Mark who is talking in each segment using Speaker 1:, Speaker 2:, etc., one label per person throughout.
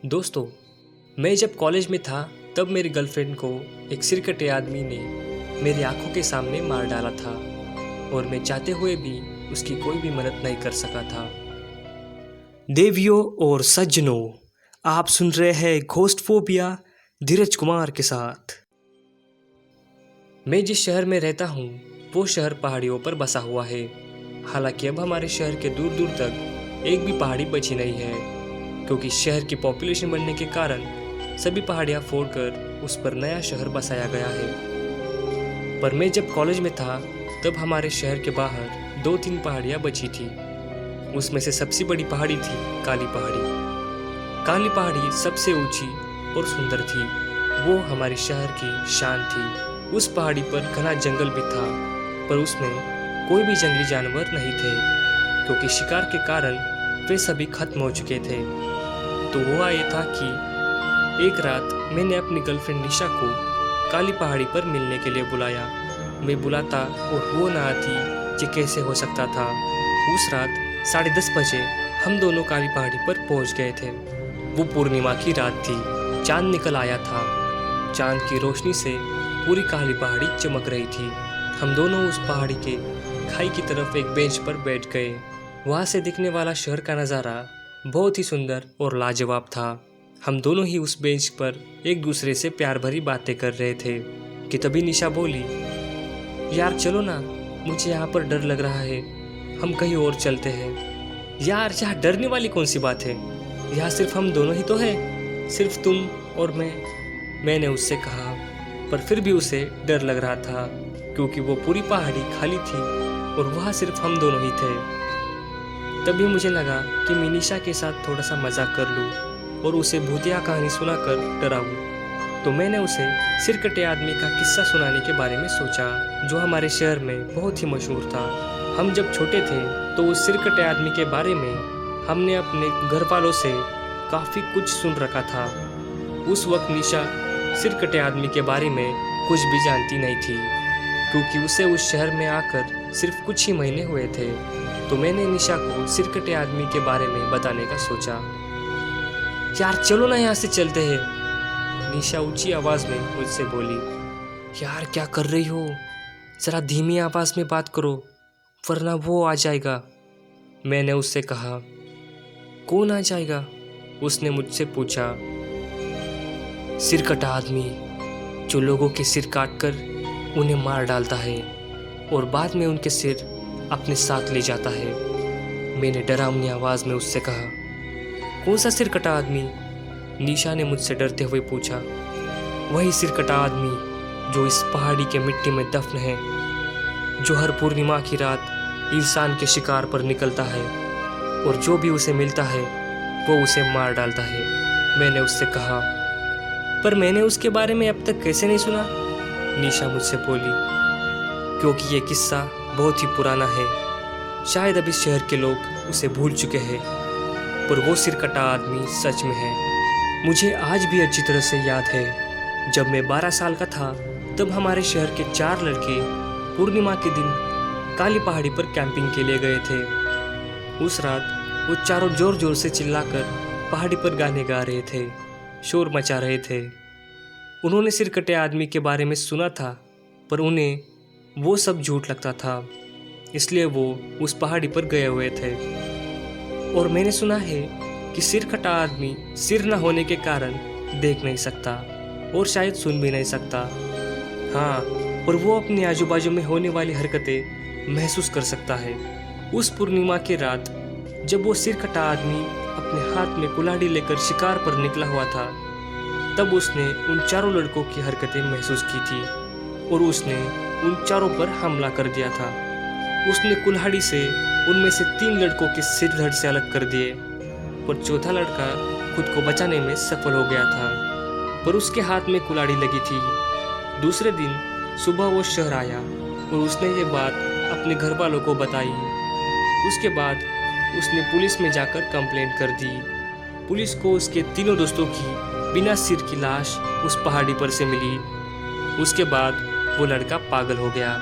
Speaker 1: दोस्तों, मैं जब कॉलेज में था तब मेरी गर्लफ्रेंड को एक सिरकटे आदमी ने मेरी आंखों के सामने मार डाला था और मैं चाहते हुए भी उसकी कोई भी मदद नहीं कर सका था। देवियों और सज्जनों, आप सुन रहे हैं घोस्टफोबिया धीरज कुमार के साथ। मैं जिस शहर में रहता हूँ वो शहर पहाड़ियों पर बसा हुआ है। हालांकि अब हमारे शहर के दूर दूर तक एक भी पहाड़ी बची नहीं है, क्योंकि शहर की पॉपुलेशन बढ़ने के कारण सभी पहाड़ियाँ फोड़कर उस पर नया शहर बसाया गया है। पर मैं जब कॉलेज में था तब हमारे शहर के बाहर 2-3 पहाड़ियाँ बची थी। उसमें से सबसे बड़ी पहाड़ी थी काली पहाड़ी। काली पहाड़ी सबसे ऊंची और सुंदर थी। वो हमारे शहर की शान थी। उस पहाड़ी पर घना जंगल भी था, पर उसमें कोई भी जंगली जानवर नहीं थे, क्योंकि शिकार के कारण वे सभी खत्म हो चुके थे। तो हुआ ये था कि एक रात मैंने अपनी गर्लफ्रेंड निशा को काली पहाड़ी पर मिलने के लिए बुलाया। मैं बुलाता और वो ना आती, ये कैसे हो सकता था। उस रात 10:30 बजे हम दोनों काली पहाड़ी पर पहुंच गए थे। वो पूर्णिमा की रात थी। चांद निकल आया था। चांद की रोशनी से पूरी काली पहाड़ी चमक रही थी। हम दोनों उस पहाड़ी के खाई की तरफ एक बेंच पर बैठ गए। वहाँ से दिखने वाला शहर का नज़ारा बहुत ही सुंदर और लाजवाब था। हम दोनों ही उस बेंच पर एक दूसरे से प्यार भरी बातें कर रहे थे कि तभी निशा बोली, यार चलो ना, मुझे यहाँ पर डर लग रहा है, हम कहीं और चलते हैं। यार यहाँ डरने वाली कौन सी बात है, यहाँ सिर्फ हम दोनों ही तो हैं, सिर्फ तुम और मैंने उससे कहा। पर फिर भी उसे डर लग रहा था, क्योंकि वो पूरी पहाड़ी खाली थी और वहाँ सिर्फ हम दोनों ही थे। तभी मुझे लगा कि मैं निशा के साथ थोड़ा सा मजाक कर लूँ और उसे भूतिया कहानी सुनाकर डराऊँ। तो मैंने उसे सिरकटे आदमी का किस्सा सुनाने के बारे में सोचा, जो हमारे शहर में बहुत ही मशहूर था। हम जब छोटे थे तो उस सिरकटे आदमी के बारे में हमने अपने घर वालों से काफ़ी कुछ सुन रखा था। उस वक्त निशा सिरकटे आदमी के बारे में कुछ भी जानती नहीं थी, क्योंकि उसे उस शहर में आकर सिर्फ कुछ ही महीने हुए थे। तो मैंने निशा को सिरकटे आदमी के बारे में बताने का सोचा। यार चलो ना, यहाँ से चलते हैं, निशा ऊंची आवाज में मुझसे बोली। यार क्या कर रही हो, जरा धीमी आवाज में बात करो, वरना वो आ जाएगा। मैंने उससे कहा। कौन आ जाएगा, उसने मुझसे पूछा। सिरकटा आदमी, जो लोगों के सिर काटकर उन्हें मार डालता है और बाद में उनके सिर अपने साथ ले जाता है। मैंने डरावनी आवाज़ में उससे कहा। कौन सा सिरकटा आदमी, निशा ने मुझसे डरते हुए पूछा। वही सिरकटा आदमी जो इस पहाड़ी के मिट्टी में दफन है, जो हर पूर्णिमा की रात इंसान के शिकार पर निकलता है और जो भी उसे मिलता है वो उसे मार डालता है। मैंने उससे कहा। पर मैंने उसके बारे में अब तक कैसे नहीं सुना, निशा मुझसे बोली। क्योंकि ये किस्सा बहुत ही पुराना है, शायद अभी शहर के लोग उसे भूल चुके हैं, पर वो सिरकटा आदमी सच में है। मुझे आज भी अच्छी तरह से याद है, जब मैं 12 साल का था तब हमारे शहर के 4 लड़के पूर्णिमा के दिन काली पहाड़ी पर कैंपिंग के लिए गए थे। उस रात वो चारों जोर जोर से चिल्लाकर पहाड़ी पर गाने गा रहे थे, शोर मचा रहे थे। उन्होंने सिरकटे आदमी के बारे में सुना था, पर उन्हें वो सब झूठ लगता था, इसलिए वो उस पहाड़ी पर गए हुए थे। और मैंने सुना है कि सिरकटा आदमी सिर न होने के कारण देख नहीं सकता और शायद सुन भी नहीं सकता। हाँ, और वो अपने आजू बाजू में होने वाली हरकतें महसूस कर सकता है। उस पूर्णिमा की रात जब वो सिरकटा आदमी अपने हाथ में कुल्हाड़ी लेकर शिकार पर निकला हुआ था, तब उसने उन चारों लड़कों की हरकतें महसूस की थी और उसने उन चारों पर हमला कर दिया था। उसने कुल्हाड़ी से उनमें से 3 लड़कों के सिर धड़ से अलग कर दिए, पर चौथा लड़का खुद को बचाने में सफल हो गया था, पर उसके हाथ में कुल्हाड़ी लगी थी। दूसरे दिन सुबह वो शहर आया और उसने ये बात अपने घर वालों को बताई। उसके बाद उसने पुलिस में जाकर कंप्लेंट कर दी। पुलिस को उसके 3 दोस्तों की बिना सिर की लाश उस पहाड़ी पर से मिली। उसके बाद वो लड़का पागल हो गया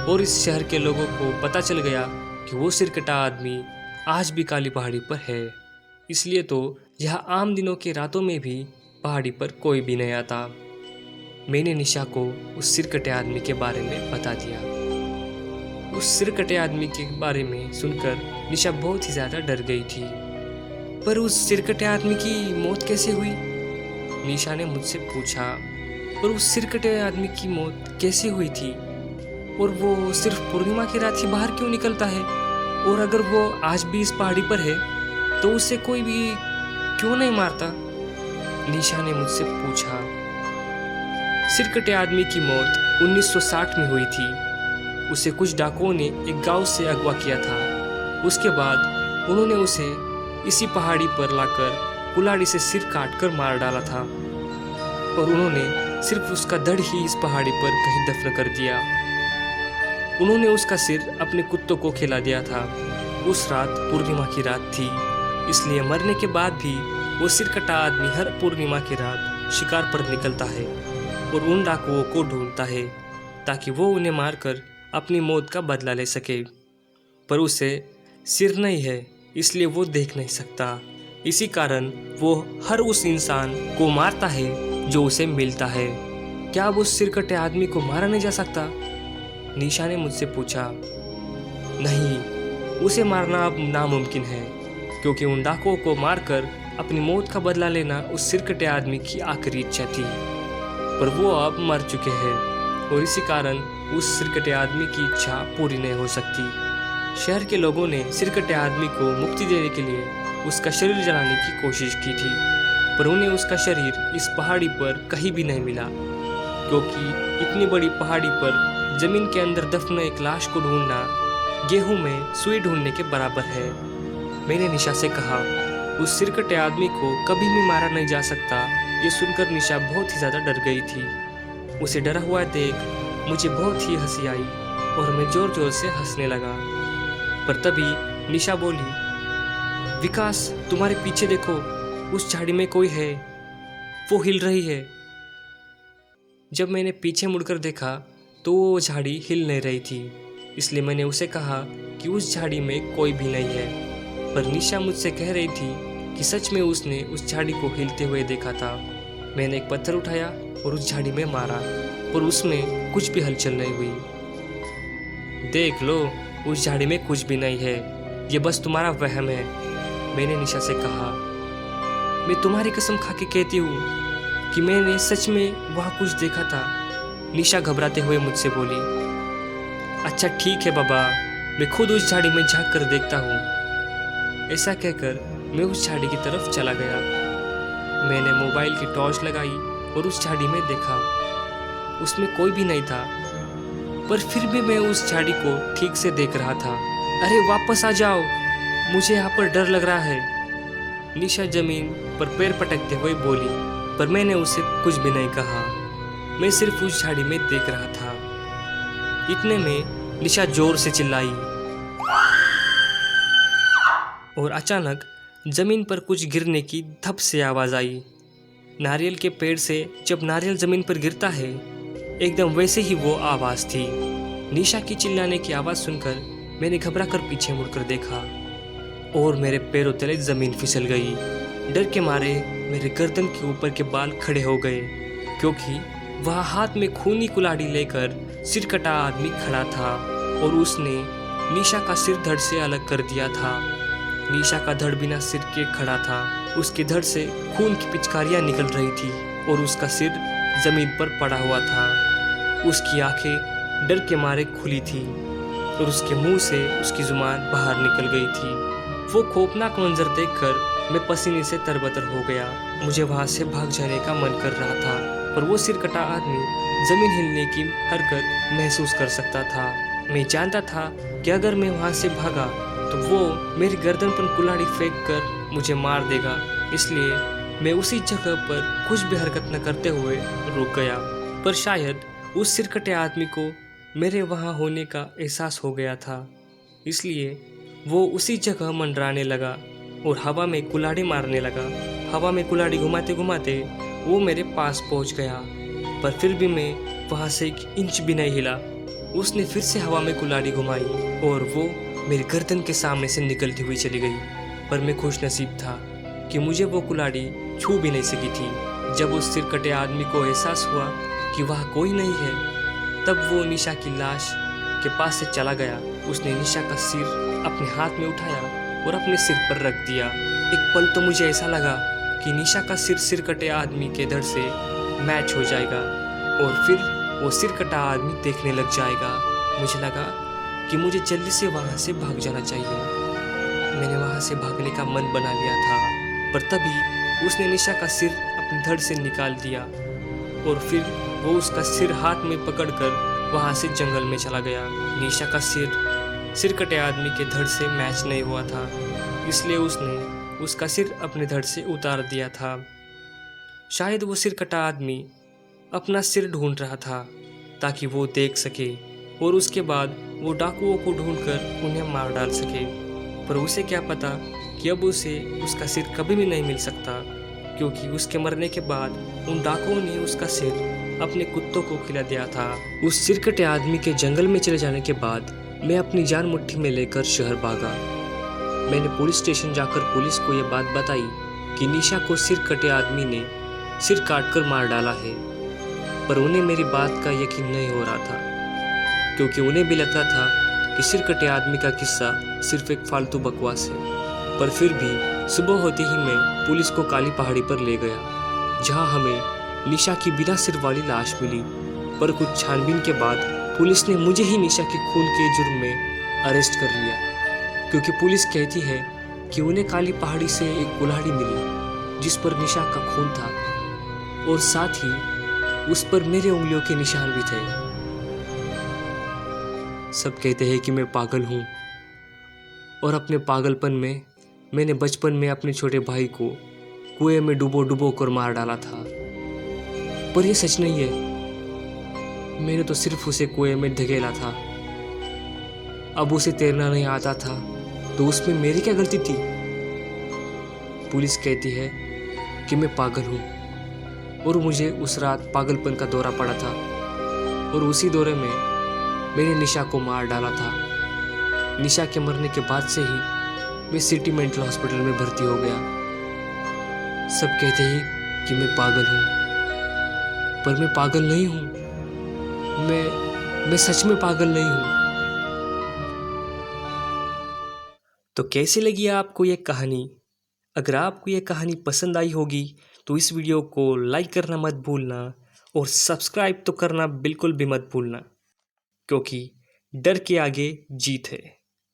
Speaker 1: और इस शहर के लोगों को पता चल गया कि वो सिरकटा आदमी आज भी काली पहाड़ी पर है। इसलिए तो यहाँ आम दिनों के रातों में भी पहाड़ी पर कोई भी नहीं आता। मैंने निशा को उस सिरकटे आदमी के बारे में बता दिया। उस सिरकटे आदमी के बारे में सुनकर निशा बहुत ही ज़्यादा डर गई थी। पर उस सिरकटे आदमी की मौत कैसे हुई? निशा ने मुझसे पूछा। पर उस सिरकटे आदमी की मौत कैसे हुई थी? और वो सिर्फ पूर्णिमा की रात ही बाहर क्यों निकलता है? और अगर वो आज भी इस पहाड़ी पर है तो उसे कोई भी क्यों नहीं मारता? निशा ने मुझसे पूछा। सिरकटे आदमी की मौत 1960 में हुई थी। उसे कुछ डाकुओं ने एक गांव से अगवा किया था। उसके बाद उन्होंने उसे इसी पहाड़ी पर लाकर कुल्हाड़ी से सिर काटकर मार डाला था और उन्होंने सिर्फ उसका धड़ ही इस पहाड़ी पर कहीं दफन कर दिया। उन्होंने उसका सिर अपने कुत्तों को खिला दिया था। उस रात पूर्णिमा की रात थी, इसलिए मरने के बाद भी वो सिरकटा आदमी हर पूर्णिमा की रात शिकार पर निकलता है और उन डाकुओं को ढूंढता है ताकि वो उन्हें मारकर अपनी मौत का बदला ले सके। पर उसे सिर नहीं है, इसलिए वो देख नहीं सकता। इसी कारण वो हर उस इंसान को मारता है जो उसे मिलता है। क्या अब उस सिरकटे आदमी को मारा नहीं जा सकता? निशा ने मुझसे पूछा। नहीं, उसे मारना अब नामुमकिन है, क्योंकि उन डाकुओं को मारकर अपनी मौत का बदला लेना उस सिरकटे आदमी की आखिरी इच्छा थी। पर वो अब मर चुके हैं और इसी कारण उस सिरकटे आदमी की इच्छा पूरी नहीं हो सकती। शहर के लोगों ने सिरकटे आदमी को मुक्ति देने के लिए उसका शरीर जलाने की कोशिश की थी, पर उन्हें उसका शरीर इस पहाड़ी पर कहीं भी नहीं मिला, क्योंकि इतनी बड़ी पहाड़ी पर जमीन के अंदर दफन एक लाश को ढूंढना गेहूं में सुई ढूंढने के बराबर है। मैंने निशा से कहा, उस सिरकटे आदमी को कभी भी मारा नहीं जा सकता। ये सुनकर निशा बहुत ही ज़्यादा डर गई थी। उसे डरा हुआ देख मुझे बहुत ही हंसी आई और मैं जोर जोर से हंसने लगा। पर तभी निशा बोली, विकास तुम्हारे पीछे देखो, उस झाड़ी में कोई है, वो हिल रही है। जब मैंने पीछे मुड़कर देखा तो वो झाड़ी हिल नहीं रही थी, इसलिए मैंने उसे कहा कि उस झाड़ी में कोई भी नहीं है। पर निशा मुझसे कह रही थी कि सच में उसने उस झाड़ी को हिलते हुए देखा था। मैंने एक पत्थर उठाया और उस झाड़ी में मारा, पर उसमें कुछ भी हलचल नहीं हुई। देख लो, उस झाड़ी में कुछ भी नहीं है, ये बस तुम्हारा वहम है, मैंने निशा से कहा। मैं तुम्हारी कसम खा के कहती हूँ कि मैंने सच में वहाँ कुछ देखा था, निशा घबराते हुए मुझसे बोली। अच्छा ठीक है बाबा, मैं खुद उस झाड़ी में झांक कर देखता हूँ। ऐसा कहकर मैं उस झाड़ी की तरफ चला गया। मैंने मोबाइल की टॉर्च लगाई और उस झाड़ी में देखा, उसमें कोई भी नहीं था, पर फिर भी मैं उस झाड़ी को ठीक से देख रहा था। अरे वापस आ जाओ, मुझे यहाँ पर डर लग रहा है, निशा जमीन पर पैर पटकते हुए बोली। पर मैंने उसे कुछ भी नहीं कहा, मैं सिर्फ उस झाड़ी में देख रहा था। इतने में निशा जोर से चिल्लाई और अचानक जमीन पर कुछ गिरने की धप से आवाज आई। नारियल के पेड़ से जब नारियल जमीन पर गिरता है, एकदम वैसे ही वो आवाज थी। निशा की चिल्लाने की आवाज सुनकर मैंने घबरा कर पीछे मुड़कर देखा और मेरे पैरों तले जमीन फिसल गई। डर के मारे मेरे गर्दन के ऊपर के बाल खड़े हो गए, क्योंकि वह हाथ में खूनी कुल्हाड़ी लेकर सिरकटा आदमी खड़ा था और उसने निशा का सिर धड़ से अलग कर दिया था। निशा का धड़ बिना सिर के खड़ा था, उसके धड़ से खून की पिचकारियां निकल रही थी और उसका सिर जमीन पर पड़ा हुआ था। उसकी आंखें डर के मारे खुली थी और उसके मुंह से उसकी जुबान बाहर निकल गई थी। वो खौफनाक मंजर देखकर मैं पसीने से तरबतर हो गया। मुझे वहां से भाग जाने का मन कर रहा था, पर वो सिरकटा आदमी जमीन हिलने की हरकत महसूस कर सकता था। मैं जानता था कि अगर मैं वहां से भागा तो वो मेरी गर्दन पर कुल्हाड़ी फेंक कर मुझे मार देगा, इसलिए मैं उसी जगह पर कुछ भी हरकत न करते हुए रुक गया। पर शायद उस सिरकटे आदमी को मेरे वहाँ होने का एहसास हो गया था, इसलिए वो उसी जगह मंडराने लगा और हवा में कुल्हाड़ी मारने लगा। हवा में कुल्हाड़ी घुमाते घुमाते वो मेरे पास पहुँच गया, पर फिर भी मैं वहाँ से 1 इंच भी नहीं हिला। उसने फिर से हवा में कुल्हाड़ी घुमाई और वो मेरी गर्दन के सामने से निकलती हुई चली गई। पर मैं खुश नसीब था कि मुझे वो कुल्हाड़ी छू भी नहीं सकी थी। जब उस सिर कटे आदमी को एहसास हुआ कि वह कोई नहीं है, तब वो निशा की लाश के पास से चला गया। उसने निशा का सिर अपने हाथ में उठाया और अपने सिर पर रख दिया। एक पल तो मुझे ऐसा लगा कि निशा का सिर कटे आदमी के धड़ से मैच हो जाएगा और फिर वो सिर कटा आदमी देखने लग जाएगा। मुझे लगा कि मुझे जल्दी से वहाँ से भाग जाना चाहिए। मैंने वहाँ से भागने का मन बना लिया था, पर तभी उसने निशा का सिर अपने धड़ से निकाल दिया और फिर वो उसका सिर हाथ में पकड़कर वहाँ से जंगल में चला गया। निशा का सिर कटे आदमी के धड़ से मैच नहीं हुआ था, इसलिए उसने उसका सिर अपने धड़ से उतार दिया था। शायद वो सिर कटा आदमी अपना सिर ढूंढ रहा था ताकि वो देख सके और उसके बाद वो डाकुओं को ढूंढकर उन्हें मार डाल सके। पर उसे क्या पता कि अब उसे उसका सिर कभी भी नहीं मिल सकता, क्योंकि उसके मरने के बाद उन डाकुओं ने उसका सिर अपने कुत्तों को खिला दिया था। उस सिरकटे आदमी के जंगल में चले जाने के बाद मैं अपनी जान मुट्ठी में लेकर शहर भागा। मैंने पुलिस स्टेशन जाकर पुलिस को यह बात बताई कि निशा को सिरकटे आदमी ने सिर काटकर मार डाला है। पर उन्हें मेरी बात का यकीन नहीं हो रहा था, क्योंकि उन्हें भी लगता था कि सिरकटे आदमी का किस्सा सिर्फ एक फालतू बकवास है। पर फिर भी सुबह होते ही मैं पुलिस को काली पहाड़ी पर ले गया, जहां हमें निशा की बिना सिर वाली लाश मिली। पर कुछ छानबीन के बाद पुलिस ने मुझे ही निशा के खून के जुर्म में अरेस्ट कर लिया, क्योंकि पुलिस कहती है कि उन्हें काली पहाड़ी से एक कुल्हाड़ी मिली जिस पर निशा का खून था और साथ ही उस पर मेरे उंगलियों के निशान भी थे। सब कहते हैं कि मैं पागल हूँ और अपने पागलपन में मैंने बचपन में अपने छोटे भाई को कुएं में डुबो कर मार डाला था, पर यह सच नहीं है। मैंने तो सिर्फ उसे कुएं में धकेला था। अब उसे तैरना नहीं आता था तो उसमें मेरी क्या गलती थी? पुलिस कहती है कि मैं पागल हूँ और मुझे उस रात पागलपन का दौरा पड़ा था और उसी दौरे में मैंने निशा को मार डाला था। निशा के मरने के बाद से ही मैं सिटी मेंटल हॉस्पिटल में भर्ती हो गया। सब कहते हैं कि मैं पागल हूँ, पर मैं पागल नहीं हूँ। मैं सच में पागल नहीं हूँ। तो कैसी लगी आपको ये कहानी? अगर आपको ये कहानी पसंद आई होगी तो इस वीडियो को लाइक करना मत भूलना और सब्सक्राइब तो करना बिल्कुल भी मत भूलना, क्योंकि डर के आगे जीत है।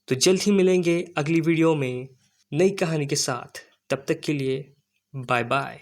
Speaker 1: तो जल्द ही मिलेंगे अगली वीडियो में नई कहानी के साथ। तब तक के लिए बाय बाय।